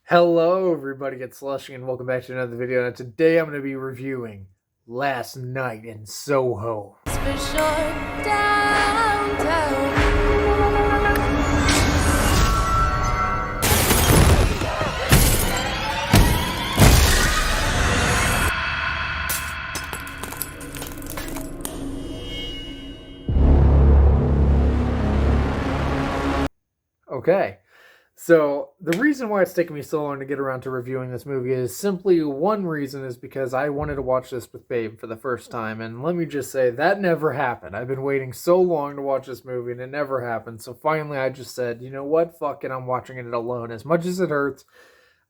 Hello, everybody. It's Slushy, and welcome back to another video. And today I'm going to be reviewing Last Night in Soho. For sure, downtown. Okay, so the reason why it's taken me so long to get around to reviewing this movie is simply one reason is because I wanted to watch this with Babe for the first time. And let me just say, that never happened. I've been waiting so long to watch this movie, and it never happened. So finally, I just said, you know what? Fuck it. I'm watching it alone. As much as it hurts,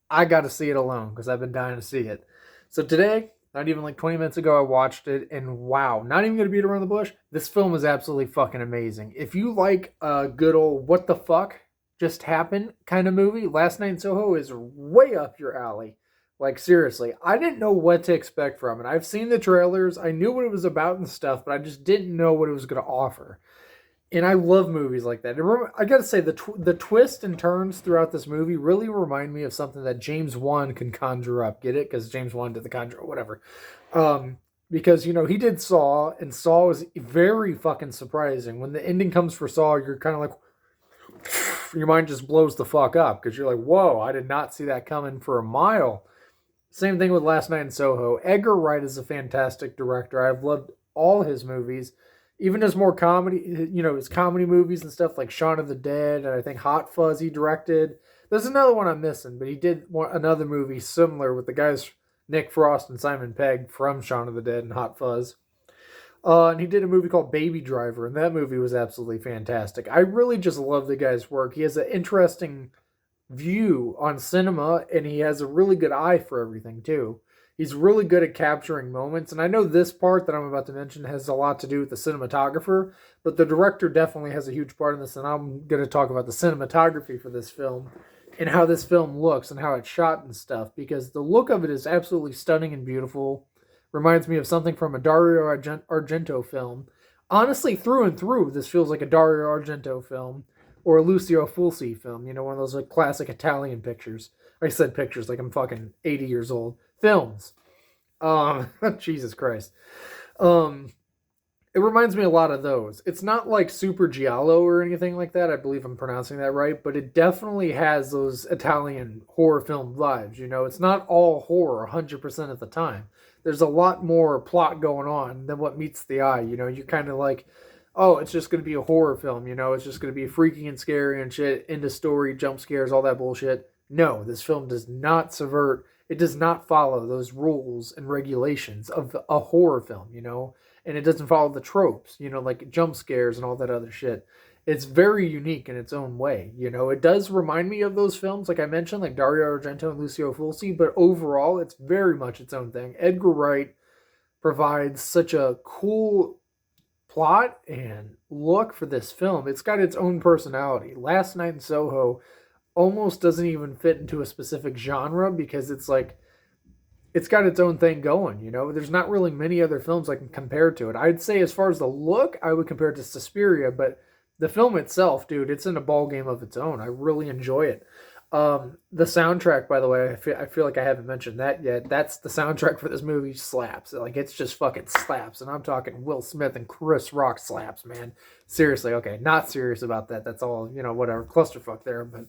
I got to see it alone because I've been dying to see it. So today, not even like 20 minutes ago, I watched it, and wow, not even going to beat around the bush. This film is absolutely fucking amazing. If you like a good old what the fuck just happened kind of movie, Last Night in Soho is way up your alley. Like, seriously, I didn't know what to expect from it. I've seen the trailers, I knew what it was about and stuff, but I just didn't know what it was going to offer. And I love movies like that. I gotta say, the twist and turns throughout this movie really remind me of something that James Wan can conjure up. Get it? Because James Wan did the Conjure, whatever. Because he did Saw, and Saw was very fucking surprising. When the ending comes for Saw, you're kind of like, your mind just blows the fuck up because you're like, whoa, I did not see that coming for a mile. Same thing with Last Night in Soho. Edgar Wright is a fantastic director. I've loved all his movies, even his more comedy, his comedy movies and stuff like Shaun of the Dead, and I think Hot Fuzz he directed. There's another one I'm missing, but he did another movie similar with the guys Nick Frost and Simon Pegg from Shaun of the Dead and Hot Fuzz. And he did a movie called Baby Driver, and that movie was absolutely fantastic. I really just love the guy's work. He has an interesting view on cinema, and he has a really good eye for everything, too. He's really good at capturing moments, and I know this part that I'm about to mention has a lot to do with the cinematographer, but the director definitely has a huge part in this, and I'm going to talk about the cinematography for this film and how this film looks and how it's shot and stuff, because the look of it is absolutely stunning and beautiful. Reminds me of something from a Dario Argento film. Honestly, through and through, this feels like a Dario Argento film or a Lucio Fulci film. One of those like classic Italian pictures. I said pictures like I'm fucking 80 years old. Films. Jesus Christ. It reminds me a lot of those. It's not like super giallo or anything like that. I believe I'm pronouncing that right, but it definitely has those Italian horror film vibes. It's not all horror 100% of the time. There's a lot more plot going on than what meets the eye. You're kind of like, oh, it's just going to be a horror film. It's just going to be freaky and scary and shit, into story, jump scares, all that bullshit. No, this film does not subvert. It does not follow those rules and regulations of a horror film, and it doesn't follow the tropes, like jump scares and all that other shit. It's very unique in its own way. It does remind me of those films, like I mentioned, like Dario Argento and Lucio Fulci, but overall, it's very much its own thing. Edgar Wright provides such a cool plot and look for this film. It's got its own personality. Last Night in Soho almost doesn't even fit into a specific genre because it's like it's got its own thing going. There's not really many other films I can compare to it. I'd say as far as the look, I would compare it to Suspiria, but the film itself, dude, it's in a ball game of its own. I really enjoy it. The soundtrack, by the way, I feel like I haven't mentioned that yet. That's the soundtrack for this movie. Slaps. Like, it's just fucking slaps. And I'm talking Will Smith and Chris Rock slaps, man. Seriously, okay, not serious about that. That's all, whatever, clusterfuck there. But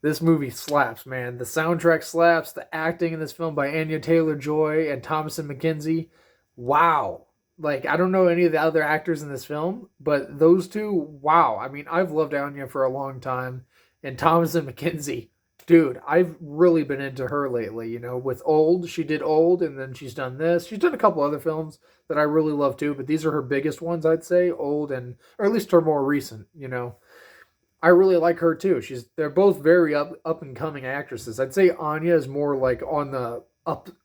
this movie slaps, man. The soundtrack slaps. The acting in this film by Anya Taylor-Joy and Thomasin McKenzie. Wow. Like, I don't know any of the other actors in this film, but those two, wow. I mean, I've loved Anya for a long time. And Thomasin McKenzie, dude, I've really been into her lately, with Old. She did Old, and then she's done this. She's done a couple other films that I really love too, but these are her biggest ones, I'd say. Old, or at least her more recent, I really like her too. They're both very up and coming actresses. I'd say Anya is more like on the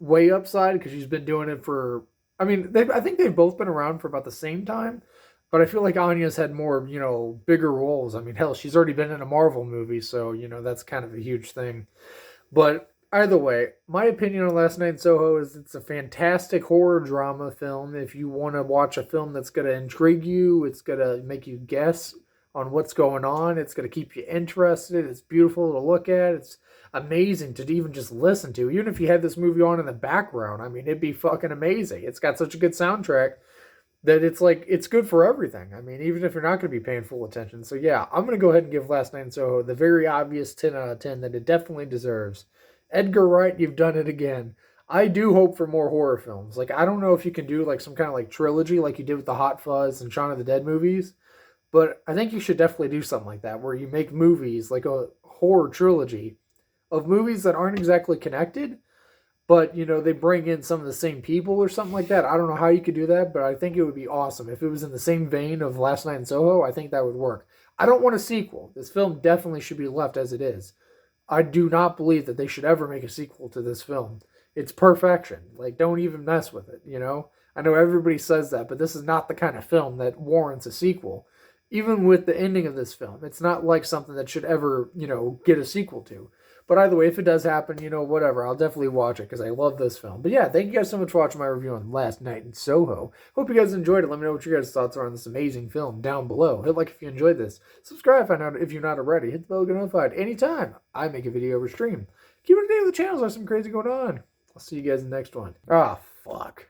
way up side because she's been doing it for. I mean, I think they've both been around for about the same time, but I feel like Anya's had more, bigger roles. I mean, hell, she's already been in a Marvel movie, so that's kind of a huge thing. But either way, my opinion on Last Night in Soho is it's a fantastic horror drama film. If you want to watch a film that's going to intrigue you, it's going to make you guess on what's going on. It's going to keep you interested. It's beautiful to look at. It's amazing to even just listen to. Even if you had this movie on in the background, I mean, it'd be fucking amazing. It's got such a good soundtrack that it's like it's good for everything. I mean, even if you're not going to be paying full attention. So yeah, I'm going to go ahead and give Last Night in Soho the very obvious 10 out of 10 that it definitely deserves. Edgar Wright, you've done it again. I do hope for more horror films. Like I don't know if you can do like some kind of like trilogy like you did with the Hot Fuzz and Shaun of the Dead movies, but I think you should definitely do something like that where you make movies like a horror trilogy of movies that aren't exactly connected, but they bring in some of the same people or something like that. I don't know how you could do that, but I think it would be awesome if it was in the same vein of Last Night in Soho. I think that would work. I don't want a sequel. This film definitely should be left as it is. I do not believe that they should ever make a sequel to this film. It's perfection. Like, don't even mess with it. I know everybody says that, but this is not the kind of film that warrants a sequel. Even with the ending of this film, it's not like something that should ever get a sequel to. But either way, if it does happen, whatever, I'll definitely watch it because I love this film. But yeah, thank you guys so much for watching my review on Last Night in Soho. Hope you guys enjoyed it. Let me know what your guys' thoughts are on this amazing film down below. Hit like if you enjoyed this. Subscribe if you're not already. Hit the bell to get notified anytime I make a video or stream. Keep up to date with the channels. There's some crazy going on. I'll see you guys in the next one. Ah, fuck.